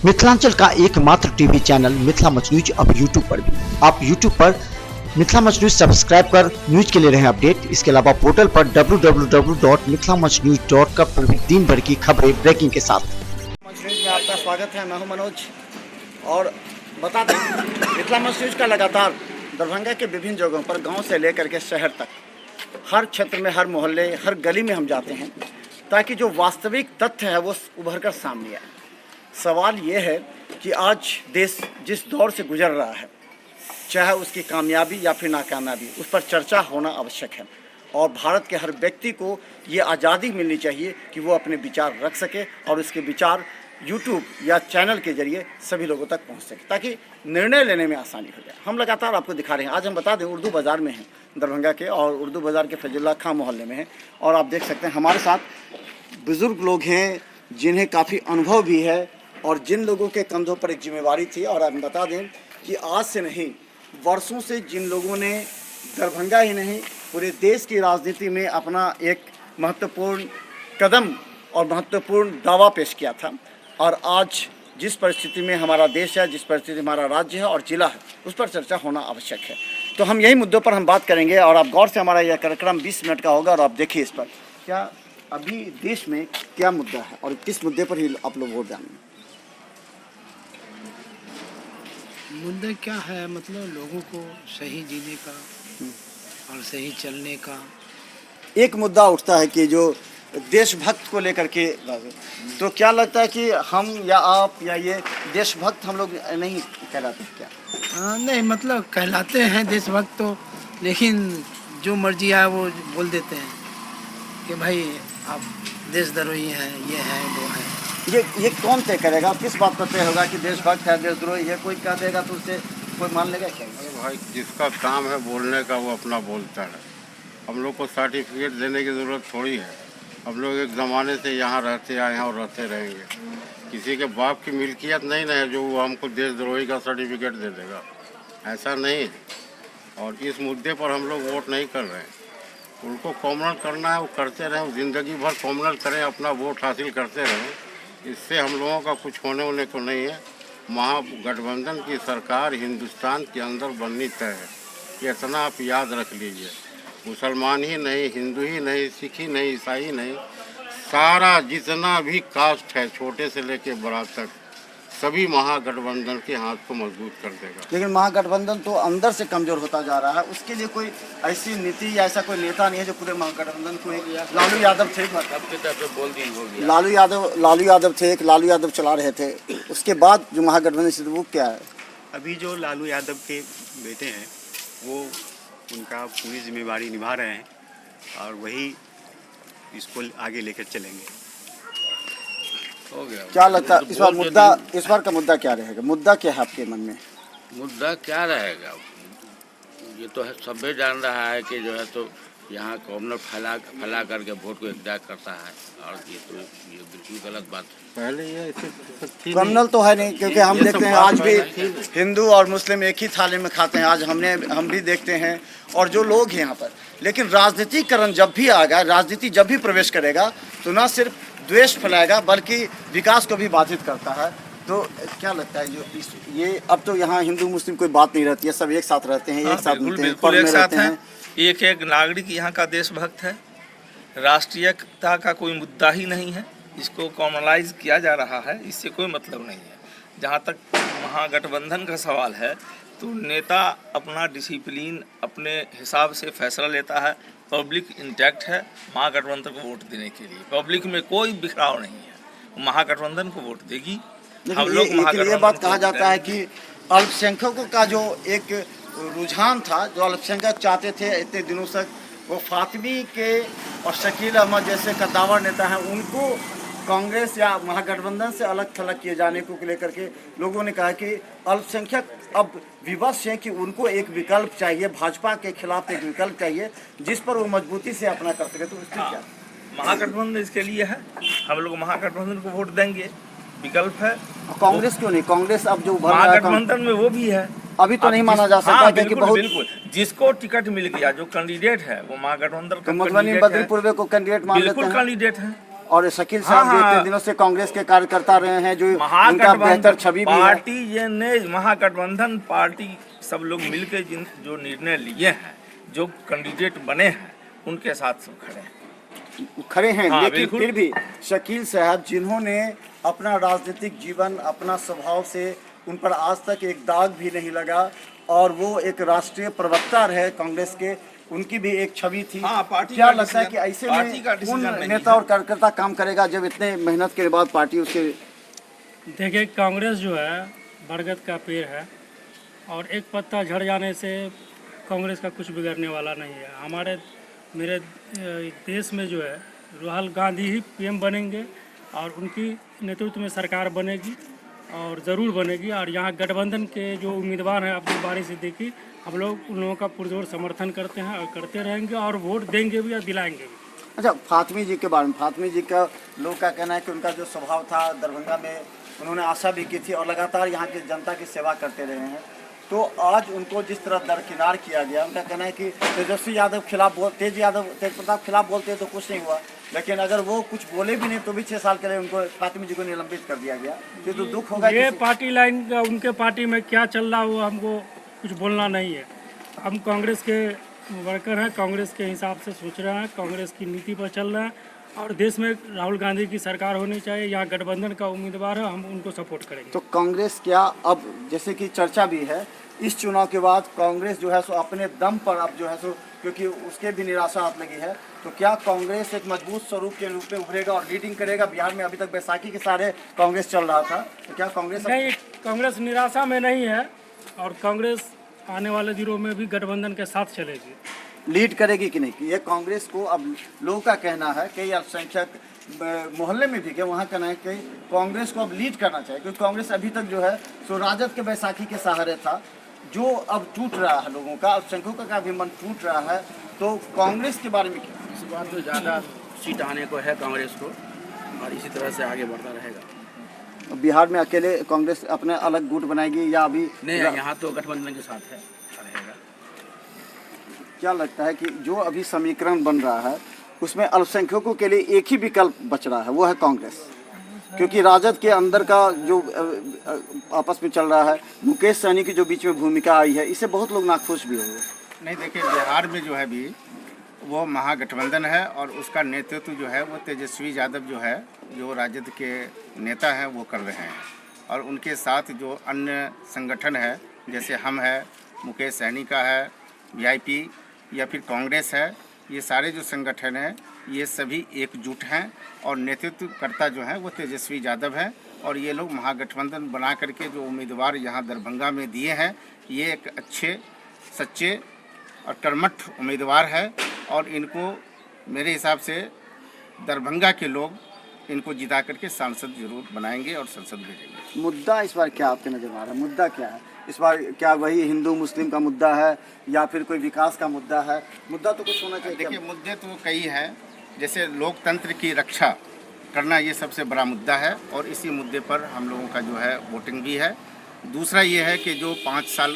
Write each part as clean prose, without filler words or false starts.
मिथिलांचल का एकमात्र TV channel Mithila much news अब यूट्यूब पर भी। आप यूट्यूब पर मिथिला मच न्यूज सब्सक्राइब कर न्यूज के लिए रहे अपडेट। इसके अलावा पोर्टल पर www.mithilamachnews.com पर भी दिन भर की खबरें ब्रेकिंग के साथ। मच न्यूज में आपका स्वागत है। मैं हूं मनोज और बता दें मिथिला मच न्यूज का लगातार दरभंगा के विभिन्न जगहों पर गांव से लेकर के शहर तक हर क्षेत्र में, हर मोहल्ले, हर गली में हम जाते हैं ताकि जो वास्तविक तथ्य है वो उभर कर सामने आए। सवाल ये है कि आज देश जिस दौर से गुजर रहा है, चाहे उसकी कामयाबी या फिर नाकामयाबी, उस पर चर्चा होना आवश्यक है और भारत के हर व्यक्ति को ये आज़ादी मिलनी चाहिए कि वो अपने विचार रख सके और उसके विचार यूट्यूब या चैनल के जरिए सभी लोगों तक पहुंच सके ताकि निर्णय लेने में आसानी हो जाए। हम लगातार आपको दिखा रहे हैं। आज हम बता दें उर्दू बाज़ार में हैं दरभंगा के, और उर्दू बाज़ार के फैजुल्ला खां मोहल्ले में हैं। और आप देख सकते हैं हमारे साथ बुज़ुर्ग लोग हैं जिन्हें काफ़ी अनुभव भी है और जिन लोगों के कंधों पर एक जिम्मेवारी थी। और हम बता दें कि आज से नहीं, वर्षों से जिन लोगों ने दरभंगा ही नहीं पूरे देश की राजनीति में अपना एक महत्वपूर्ण कदम और महत्वपूर्ण दावा पेश किया था, और आज जिस परिस्थिति में हमारा देश है, जिस परिस्थिति में हमारा राज्य है और जिला है, उस पर चर्चा होना आवश्यक है। तो हम यही मुद्दों पर हम बात करेंगे और आप गौर से, हमारा यह कार्यक्रम 20 मिनट का होगा और आप देखिए इस पर क्या अभी देश में क्या मुद्दा है और किस मुद्दे पर ही आप लोग वोट डालेंगे। मुद्दा क्या है, मतलब लोगों को सही जीने का और सही चलने का। एक मुद्दा उठता है कि जो देशभक्त को लेकर के, तो क्या लगता है कि हम या आप या ये देशभक्त हम लोग नहीं कहलाते क्या? नहीं, मतलब कहलाते हैं देशभक्त तो, लेकिन जो मर्जी आए वो बोल देते हैं कि भाई आप देशद्रोही हैं, ये है वो है। ये कौन तय करेगा, किस बात पर तय होगा कि देशभक्त है, देशद्रोही है? कोई कह देगा तो उससे कोई मान लेगा क्या? भाई जिसका काम है बोलने का वो अपना बोलता है। हम लोग को सर्टिफिकेट देने की ज़रूरत थोड़ी है। हम लोग एक ज़माने से यहाँ रहते आए हैं और रहते रहेंगे। किसी के बाप की मिल्कियत नहीं है जो वो हमको देशद्रोही का सर्टिफिकेट दे देगा, ऐसा नहीं है। और इस मुद्दे पर हम लोग वोट नहीं कर रहे हैं। उनको कॉमनल करना है, वो करते रहें, ज़िंदगी भर कॉमनल करें, अपना वोट हासिल करते रहें। इससे हम लोगों का कुछ होने को नहीं है। महागठबंधन की सरकार हिंदुस्तान के अंदर बननी तय है, ये इतना आप याद रख लीजिए। मुसलमान ही नहीं, हिंदू ही नहीं, सिख ही नहीं, ईसाई नहीं, सारा जितना भी कास्ट है छोटे से लेके बड़ा तक, सभी महागठबंधन के हाथ को मजबूत कर देगा। लेकिन महागठबंधन तो अंदर से कमजोर होता जा रहा है। उसके लिए कोई ऐसी नीति या ऐसा कोई नेता नहीं है जो पूरे महागठबंधन को एक लालू यादव थे, लालू यादव थे, एक लालू यादव चला रहे थे। उसके बाद जो महागठबंधन से वो क्या है? अभी जो लालू यादव के बेटे हैं वो उनका पूरी जिम्मेवारी निभा रहे हैं और वही इसको आगे लेकर चलेंगे। हो गया। क्या लगता है इस बार मुद्दा, इस बार का मुद्दा क्या रहेगा? मुद्दा क्या है आपके मन में? मुद्दा क्या रहेगा, ये तो है, सभी जान रहा है कि जो है तो यहाँ कॉमनल फैला करके वोट को इख्तियार करता है, और ये बिल्कुल गलत बात है। पहले ये कॉमनल तो है नहीं, क्योंकि हम देखते हैं आज भी हिंदू और मुस्लिम एक ही थाली में खाते हैं। आज हम भी देखते हैं और जो लोग हैं यहाँ पर, लेकिन राजनीतिकरण जब भी आएगा, राजनीति जब भी प्रवेश करेगा तो ना सिर्फ द्वेष फैलाएगा बल्कि विकास को भी बाधित करता है। तो क्या लगता है जो ये अब तो यहाँ हिंदू मुस्लिम कोई बात नहीं रहती है, सब एक साथ रहते हैं, एक साथ मिलते हैं, बिल्कुल एक साथ हैं। हैं। एक एक नागरिक यहाँ का देशभक्त है। राष्ट्रीयता का कोई मुद्दा ही नहीं है, इसको कॉमनलाइज किया जा रहा है, इससे कोई मतलब नहीं है। जहाँ तक महागठबंधन का सवाल है तो नेता अपना डिसिप्लिन अपने हिसाब से फैसला लेता है। पब्लिक इंटैक्ट है महागठबंधन को वोट देने के लिए। पब्लिक में कोई बिखराव नहीं है, महागठबंधन को वोट देगी। हम लोग ये बात कहा जाता है कि अल्पसंख्यकों का जो एक रुझान था, जो अल्पसंख्यक चाहते थे इतने दिनों तक, वो फातिमी के और शकील अहमद जैसे कद्दावर नेता हैं, उनको कांग्रेस या महागठबंधन से अलग थलग किए जाने को लेकर के लोगों ने कहा कि अल्पसंख्यक अब विवश हैं कि उनको एक विकल्प चाहिए, भाजपा के खिलाफ एक विकल्प चाहिए जिस पर वो मजबूती से अपना कर सके। तो इसके क्या महागठबंधन इसके लिए है, हम लोग महागठबंधन को वोट देंगे, विकल्प है। कांग्रेस क्यों नहीं? कांग्रेस अब जो महागठबंधन में वो भी है, अभी तो नहीं माना जा सकता क्योंकि बहुत बिल्कुल जिसको टिकट मिल गया, जो कैंडिडेट है वो महागठबंधन का मधुबनी बद्रीपुर को कैंडिडेट मान लेते हैं। बिल्कुल कैंडिडेट है, और शकील साहब हाँ, भी हाँ। इतने दिनों से कांग्रेस के कार्यकर्ता रहे हैं, जो उनका महागठबंधन बेहतर छवि भी है। पार्टी ये ने महागठबंधन पार्टी सब लोग मिलकर जिन जो निर्णय लिए हैं, जो कैंडिडेट बने हैं, उनके साथ सब खड़े हैं। खड़े हैं, हाँ, लेकिन बिल्कुल। फिर भी शकील साहब जिन्होंने अपना राजनीतिक जीवन, अपना स्वभाव से उन पर आज तक एक दाग भी नहीं लगा, और वो एक राष्ट्रीय प्रवक्ता रहे कांग्रेस के, उनकी भी एक छवि थी। हाँ, पार्टी क्या का लगता है कि डिसीजन- ऐसे पार्टी का में डिसीजन कौन नहीं नेता है। और कार्यकर्ता काम करेगा जब इतने मेहनत के बाद पार्टी उसके। देखिए, कांग्रेस जो है बरगद का पेड़ है, और एक पत्ता झड़ जाने से कांग्रेस का कुछ बिगड़ने वाला नहीं है। मेरे देश में जो है राहुल गांधी ही पीएम बनेंगे, और उनकी नेतृत्व में सरकार बनेगी, और ज़रूर बनेगी। और यहाँ गठबंधन के जो उम्मीदवार हैं, अपनी बारी से देखी, हम लोग उन लोगों का पुरजोर समर्थन करते हैं और करते रहेंगे, और वोट देंगे भी और दिलाएंगे भी। अच्छा, फातमी जी के बारे में, फातमी जी का लोग का कहना है कि उनका जो स्वभाव था दरभंगा में, उन्होंने आशा भी की थी और लगातार यहाँ की जनता की सेवा करते रहे हैं, तो आज उनको जिस तरह दरकिनार किया गया, उनका कहना है कि तेजस्वी यादव खिलाफ तेज प्रताप खिलाफ बोलते तो कुछ नहीं हुआ, लेकिन अगर वो कुछ बोले भी नहीं तो भी 6 साल के लिए उनको, फातिमी जी को निलंबित कर दिया गया। ये तो दुख होगा। ये पार्टी लाइन का, उनके पार्टी में क्या चल रहा है वो हमको कुछ बोलना नहीं है। हम कांग्रेस के वर्कर हैं, कांग्रेस के हिसाब से सोच रहे हैं, कांग्रेस की नीति पर चल रहे हैं, और देश में राहुल गांधी की सरकार होनी चाहिए। यहाँ गठबंधन का उम्मीदवार है, हम उनको सपोर्ट करेंगे। तो कांग्रेस क्या अब, जैसे कि चर्चा भी है इस चुनाव के बाद, कांग्रेस जो है सो अपने दम पर अब जो है सो, क्योंकि उसके भी निराशा हाथ लगी है, तो क्या कांग्रेस एक मजबूत स्वरूप के रूप में उभरेगा और लीडिंग करेगा? बिहार में अभी तक बैसाखी के सारे कांग्रेस चल रहा था, तो क्या कांग्रेस नहीं, कांग्रेस निराशा में नहीं है, और कांग्रेस आने वाले दिनों में भी गठबंधन के साथ चलेगी। लीड करेगी कि नहीं? ये कांग्रेस को अब लोगों का कहना है, कई अल्पसंख्यक मोहल्ले में भी, क्या वहाँ कहना है कि कांग्रेस को अब लीड करना चाहिए, क्योंकि कांग्रेस अभी तक जो है सो राजद के बैसाखी के सहारे था, जो अब टूट रहा है, लोगों का, अल्पसंख्यकों का भी मन टूट रहा है, तो कांग्रेस के बारे में क्या? इस बार तो ज़्यादा सीट आने को है कांग्रेस को, और इसी तरह से आगे बढ़ता रहेगा। बिहार में अकेले कांग्रेस अपने अलग गुट बनाएगी या अभी नहीं, यहाँ तो गठबंधन के साथ है रहेगा। क्या लगता है कि जो अभी समीकरण बन रहा है उसमें अल्पसंख्यकों के लिए एक ही विकल्प बच रहा है, वो है कांग्रेस, क्योंकि राजद के अंदर का जो आपस में चल रहा है, मुकेश सहनी की जो बीच में भूमिका आई है, इससे बहुत लोग नाखुश भी हुए। नहीं, देखिए, बिहार में जो है भी वो महागठबंधन है, और उसका नेतृत्व जो है वो तेजस्वी यादव जो है, जो राजद के नेता हैं, वो कर रहे हैं, और उनके साथ जो अन्य संगठन है, जैसे हम है, मुकेश सहनी का है, वीआईपी या फिर कांग्रेस है, ये सारे जो संगठन हैं ये सभी एकजुट हैं, और नेतृत्वकर्ता जो हैं वो तेजस्वी यादव हैं, और ये लोग महागठबंधन बना करके जो उम्मीदवार यहाँ दरभंगा में दिए हैं, ये एक अच्छे, सच्चे और कर्मठ उम्मीदवार है, और इनको मेरे हिसाब से दरभंगा के लोग इनको जिता करके सांसद जरूर बनाएंगे और संसद भेजेंगे। मुद्दा इस बार क्या आपके नजर में आ रहा है? मुद्दा क्या है इस बार? क्या वही हिंदू मुस्लिम का मुद्दा है या फिर कोई विकास का मुद्दा है? मुद्दा तो कुछ होना चाहिए। देखिए, मुद्दे तो कई हैं, जैसे लोकतंत्र की रक्षा करना ये सबसे बड़ा मुद्दा है, और इसी मुद्दे पर हम लोगों का जो है वोटिंग भी है। दूसरा ये है कि जो 5 साल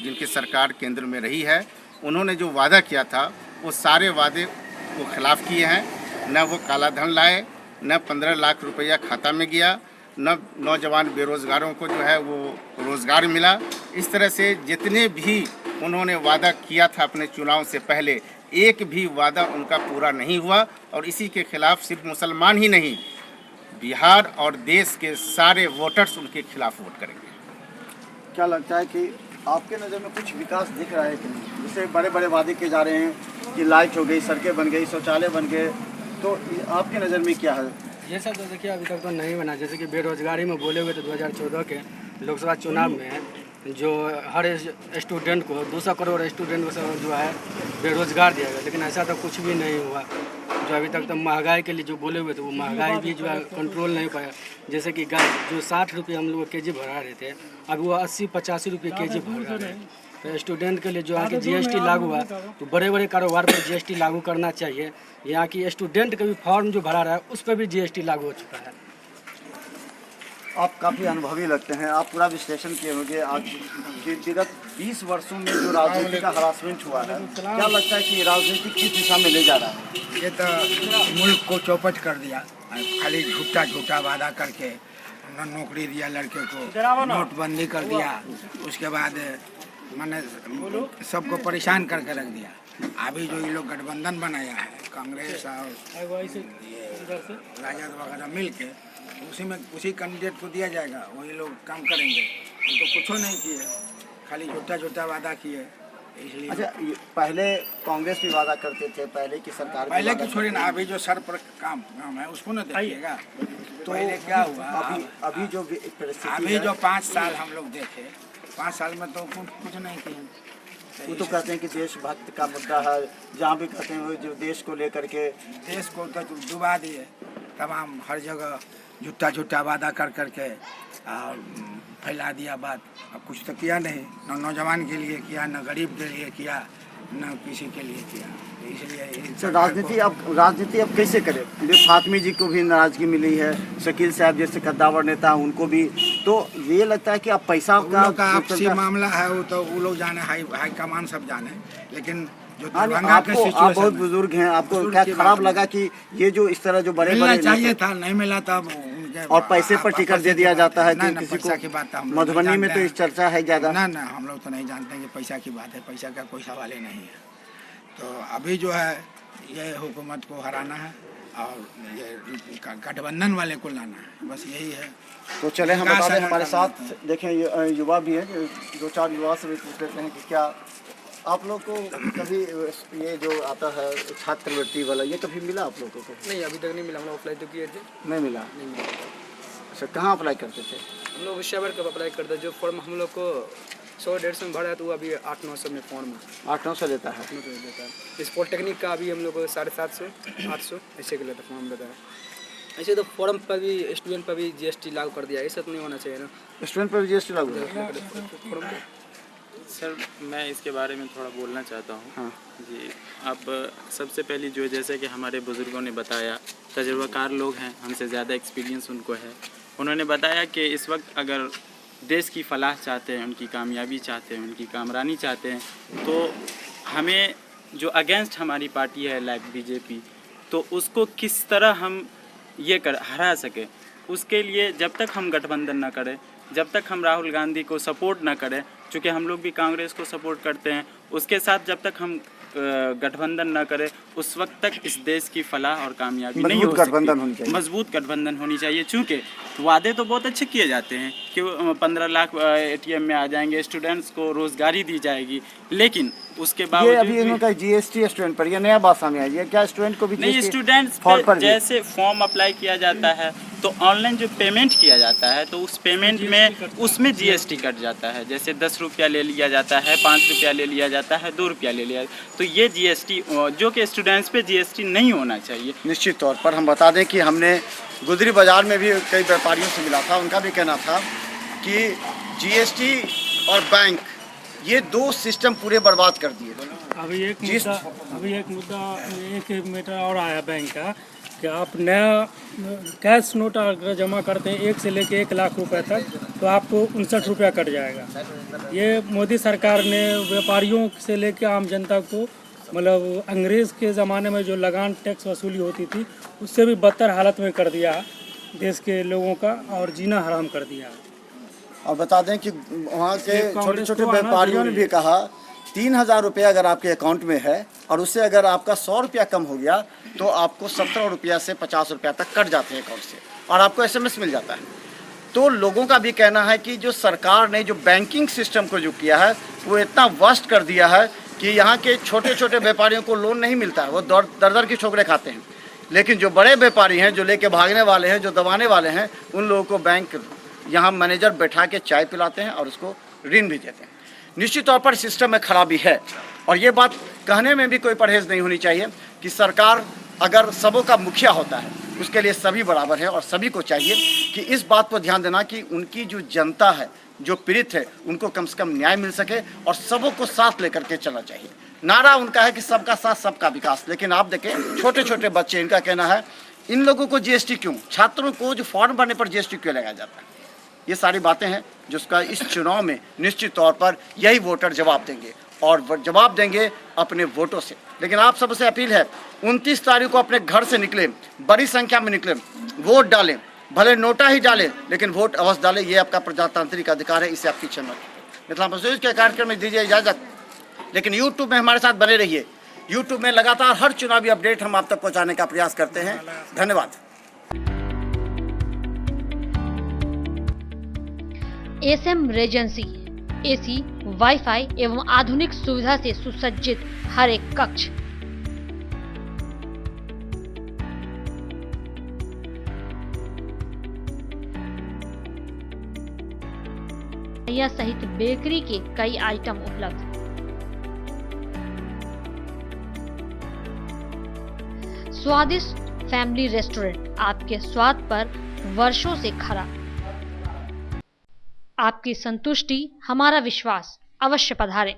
जिनकी सरकार केंद्र में रही है, उन्होंने जो वादा किया था वो सारे वादे वो खिलाफ किए हैं। न वो काला धन लाए, न 15 लाख रुपया खाता में गया, न नौजवान बेरोज़गारों को जो है वो रोज़गार मिला। इस तरह से जितने भी उन्होंने वादा किया था अपने चुनाव से पहले, एक भी वादा उनका पूरा नहीं हुआ, और इसी के खिलाफ सिर्फ मुसलमान ही नहीं, बिहार और देश के सारे वोटर्स उनके खिलाफ वोट करेंगे। क्या लगता है कि आपके नज़र में कुछ विकास दिख रहा है कि नहीं? जैसे बड़े बड़े वादे किए जा रहे हैं कि लाइट हो गई, सड़कें बन गई, शौचालय बन गए, तो आपके नज़र में क्या है? ये सब तो देखिए अभी तक तो नहीं बना। जैसे कि बेरोजगारी में बोले हुए तो 2014 के लोकसभा चुनाव में जो हर स्टूडेंट को 200 करोड़ स्टूडेंट को जो है बेरोजगार दिया गया, लेकिन ऐसा तो कुछ भी नहीं हुआ। जो अभी तक तो महंगाई के लिए जो बोले हुए थे वो महंगाई भी जो है कंट्रोल नहीं पाया। जैसे कि जो 60 रुपये हम लोग केजी भरा रहे थे, अभी वो 80-85 रुपये केजी भरा रहे हैं। तो स्टूडेंट के लिए जो है कि जीएसटी लागू हुआ, तो बड़े बड़े कारोबार पर जीएसटी लागू करना चाहिए। यहाँ की स्टूडेंट का भी फॉर्म जो भरा रहा है उस पर भी जीएसटी लागू हो चुका है। आप काफ़ी अनुभवी लगते हैं, आप पूरा विश्लेषण किए होंगे आज के विगत 20 वर्षों में जो राजनीति का हरासमेंट हुआ है। क्या लगता है कि राजनीति किस दिशा में ले जा रहा है? ये तो मुल्क को चौपट कर दिया। खाली झूठा झूठा वादा करके नौकरी दिया लड़के को, नोटबंदी कर दिया, उसके बाद मैंने सबको परेशान करके रख दिया। अभी जो ये लोग गठबंधन बनाया है कांग्रेस और राजद वगैरह मिल के, उसी कैंडिडेट को दिया जाएगा, वही लोग काम करेंगे। तो कुछ नहीं किए, खाली झूठा झूठा वादा किए। इसलिए अच्छा, पहले कांग्रेस भी वादा करते थे, पहले की सरकार पहले की छोड़ी ना, अभी जो सर पर काम है उसको ना देखिएगा। तो पहले क्या हुआ, अभी जो परिस्थिति अभी जो 5 साल हम लोग देखे, 5 साल में तो कुछ नहीं किए। वो तो कहते हैं कि देशभक्त का मुद्दा है, जहाँ भी कहते हैं वो जो देश को लेकर के, देश को तो डुबा दिए तमाम, हर जगह झूठा झूठा वादा कर करके और फैला दिया बात। अब कुछ तो किया नहीं, न नौजवान के लिए किया, न गरीब के लिए किया, न किसी के लिए किया। इसलिए राजनीति अब कैसे करें? फातमी जी को भी नाराजगी मिली है, शकील साहब जैसे कद्दावर नेता उनको भी, तो ये लगता है कि अब पैसा का आपसी मामला है, वो तो वो लोग जाने, हाई कमान सब जाने। लेकिन जो आप बहुत बुजुर्ग हैं, आपको क्या खराब लगा कि ये जो इस तरह जो बड़े चाहिए था नहीं मिला तब, और पैसे पर टिकट दे दिया जाता है कि किसी को? की बात मधुबनी में तो इस चर्चा है ज्यादा। ना हम लोग तो नहीं जानते हैं कि पैसा की बात है, पैसा का कोई सवाल ही नहीं है। तो अभी जो है ये हुकूमत को हराना है और ये गठबंधन वाले को लाना है, बस यही है। तो चले हम बता दें, हमारे साथ देखें युवा भी है, 2-4 युवा से भी पूछ लेते हैं कि क्या आप लोग को कभी ये जो आता है छात्रवृत्ति वाला, ये कभी मिला आप लोगों को? नहीं, अभी तक नहीं मिला। हम लोग अप्लाई तो किए थे, नहीं मिला। अच्छा, कहाँ अप्लाई करते थे? हम लोग होशियाबाद कब अप्लाई करते, जो फॉर्म हम लोग को 100-150 में भरा है, तो वो अभी 800-900 में फॉर्म 800 देता है। इस पॉलिटेक्निक का अभी हम लोग को 750-800 ऐसे के लिए फॉर्म देता है। ऐसे तो फॉर्म पर भी, स्टूडेंट पर भी GST लागू कर दिया, ऐसा तो नहीं होना चाहिए ना। स्टूडेंट पर भी GST लागू है? सर, मैं इसके बारे में थोड़ा बोलना चाहता हूँ। हाँ जी, अब सबसे पहले जो जैसे कि हमारे बुज़ुर्गों ने बताया, तजुर्बाकार लोग हैं, हमसे ज़्यादा एक्सपीरियंस उनको है, उन्होंने बताया कि इस वक्त अगर देश की फलाह चाहते हैं, उनकी कामयाबी चाहते हैं, उनकी कामरानी चाहते हैं, तो हमें जो अगेंस्ट हमारी पार्टी है लाइक BJP, तो उसको किस तरह हम ये हरा सके, उसके लिए जब तक हम गठबंधन ना करें, जब तक हम राहुल गांधी को सपोर्ट ना करें, चूँकि हम लोग भी कांग्रेस को सपोर्ट करते हैं, उसके साथ जब तक हम गठबंधन न करें, उस वक्त तक इस देश की फलाह और कामयाबी नहीं हो सकती। मजबूत गठबंधन होनी चाहिए। चूँकि वादे तो बहुत अच्छे किए जाते हैं कि 15 लाख ATM में आ जाएंगे, स्टूडेंट्स को रोजगारी दी जाएगी, लेकिन उसके बावजूद अभी इनका GST स्टूडेंट पर ये नया बात सामने आई है, क्या स्टूडेंट को भी नहीं? स्टूडेंट्स पर जैसे फॉर्म अप्लाई किया जाता है तो ऑनलाइन जो पेमेंट किया जाता है, तो उस पेमेंट में उसमें GST कट जाता है। जैसे 10 रुपया ले लिया जाता है, 5 रुपया ले लिया जाता है, 2 रुपया ले लिया, तो ये GST जो कि स्टूडेंट्स पे GST नहीं होना चाहिए। निश्चित तौर पर हम बता दें कि हमने गुदरी बाज़ार में भी कई व्यापारियों से मिला था, उनका भी कहना था कि GST और बैंक, ये 2 सिस्टम पूरे बर्बाद कर दिए। अभी एक मैटर और आया बैंक का कि आप नया कैश नोट अगर जमा करते हैं 1 से लेके 1 लाख रुपए तक, तो आपको 59 रुपया कट जाएगा। ये मोदी सरकार ने व्यापारियों से लेके आम जनता को, मतलब अंग्रेज़ के ज़माने में जो लगान टैक्स वसूली होती थी, उससे भी बदतर हालत में कर दिया देश के लोगों का, और जीना हराम कर दिया। और बता दें कि वहाँ के छोटे छोटे व्यापारियों ने भी कहा 3000 रुपये अगर आपके अकाउंट में है और उससे अगर आपका 100 रुपया कम हो गया तो आपको 17 रुपया से 50 रुपया तक कट जाते हैं अकाउंट से, और आपको SMS मिल जाता है। तो लोगों का भी कहना है कि जो सरकार ने जो बैंकिंग सिस्टम को जो किया है वो इतना वर्स्ट कर दिया है कि यहाँ के छोटे छोटे व्यापारियों को लोन नहीं मिलता है, वो दर की ठोकरें खाते हैं। लेकिन जो बड़े व्यापारी हैं, जो लेके भागने वाले हैं, जो दबाने वाले हैं, उन लोगों को बैंक यहाँ मैनेजर बैठा के चाय पिलाते हैं और उसको ऋण भी देते हैं। निश्चित तौर पर सिस्टम में खराबी है, और ये बात कहने में भी कोई परहेज़ नहीं होनी चाहिए कि सरकार अगर सबों का मुखिया होता है, उसके लिए सभी बराबर है, और सभी को चाहिए कि इस बात पर ध्यान देना कि उनकी जो जनता है, जो पीड़ित है, उनको कम से कम न्याय मिल सके, और सबों को साथ लेकर के चलना चाहिए। नारा उनका है कि सबका साथ सबका विकास, लेकिन आप देखें छोटे छोटे बच्चे, इनका कहना है इन लोगों को GST क्यों, छात्रों को जो फॉर्म भरने पर GST क्यों लगाया जाता है। ये सारी बातें हैं जिसका इस चुनाव में निश्चित तौर पर यही वोटर जवाब देंगे, और जवाब देंगे अपने वोटों से। लेकिन आप सबसे अपील है 29 तारीख को अपने घर से निकले, बड़ी संख्या में निकले, वोट डालें, भले नोटा ही डालें लेकिन वोट अवश्य डालें। ये आपका प्रजातांत्रिक अधिकार है, इसे आप पीछे मत। मिथिला मच न्यूज़ के कार्यक्रम में दीजिए इजाजत, लेकिन यूट्यूब में हमारे साथ बने रहिए। यूट्यूब में लगातार हर चुनावी अपडेट हम आप तक पहुंचाने का प्रयास करते हैं। धन्यवाद। एसएम रेजेंसी, एसी, वाईफाई एवं आधुनिक सुविधा से सुसज्जित हर एक कक्ष, सहित बेकरी के कई आइटम उपलब्ध। स्वादिष्ट फैमिली रेस्टोरेंट, आपके स्वाद पर वर्षों से खरा। आपकी संतुष्टि हमारा विश्वास, अवश्य पधारें।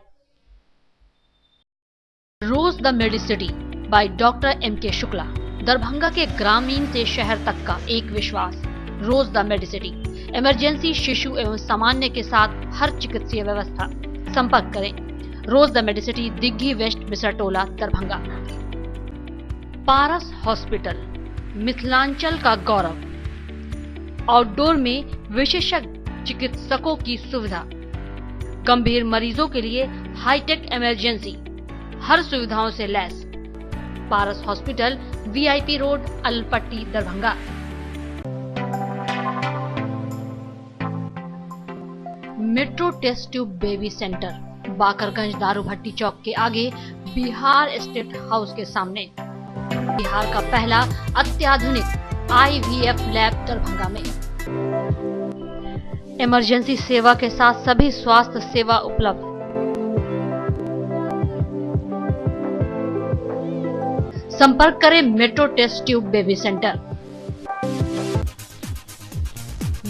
Rose the Medicity by doctor MK. Shukla, Darbhanga के ग्रामीण से शहर तक का एक विश्वास। रोज द मेडिसिटी, इमरजेंसी, शिशु एवं सामान्य के साथ हर चिकित्सीय व्यवस्था। संपर्क करें। Rose the Medicity, Digghi west, Bisartola, Darbhanga. Paras hospital, Mithilanchal का गौरव। आउटडोर में विशेषज्ञ चिकित्सकों की सुविधा, गंभीर मरीजों के लिए हाईटेक इमरजेंसी, हर सुविधाओं से लैस। Paras hospital, VIP road, Alpatti, Darbhanga. Metro test tube baby centre, Bakarganj Darubhatti Chowk के आगे, बिहार स्टेट हाउस के सामने। बिहार का पहला अत्याधुनिक IVF लैब दरभंगा में। इमरजेंसी सेवा के साथ सभी स्वास्थ्य सेवा उपलब्ध। संपर्क करें metro test tube baby centre.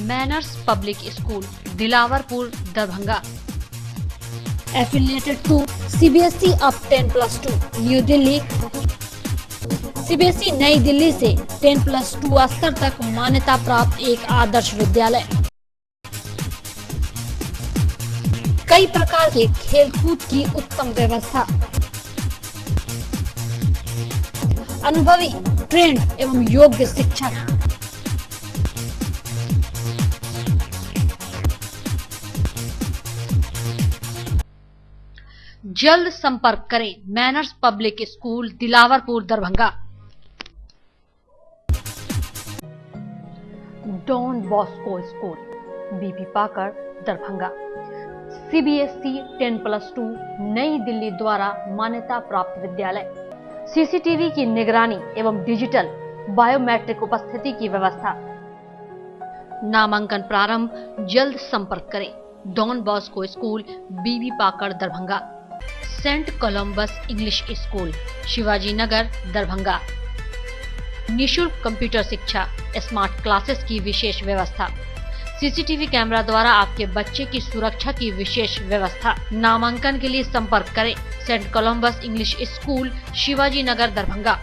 Manners Public School, Dilawarpur, Darbhanga. Affiliated to CBSE up 10+2, New Delhi. CBSE Nai Delhi से 10+2 स्तर तक मान्यता प्राप्त एक आदर्श विद्यालय। कई प्रकार के खेलकूद की उत्तम व्यवस्था। अनुभवी, ट्रेंड एवं योग्य शिक्षक। जल्द संपर्क करें। Manners Public School, Dilawarpur, Darbhanga. Don Bosco School, BP Pakar, Darbhanga. CBSE 10+2 नई दिल्ली द्वारा मान्यता प्राप्त विद्यालय। CCTV की निगरानी एवं डिजिटल बायोमेट्रिक उपस्थिति की व्यवस्था। नामांकन प्रारंभ, जल्द संपर्क करें। Don Bosco school, Bibi Pakar, Darbhanga. Saint Columbus English school, Shivaji Nagar, Darbhanga. निशुल्क कंप्यूटर शिक्षा, स्मार्ट क्लासेस की विशेष व्यवस्था। CCTV कैमरा द्वारा आपके बच्चे की सुरक्षा की विशेष व्यवस्था। नामांकन के लिए संपर्क करें। Saint Columbus English school, Shivaji Nagar, Darbhanga.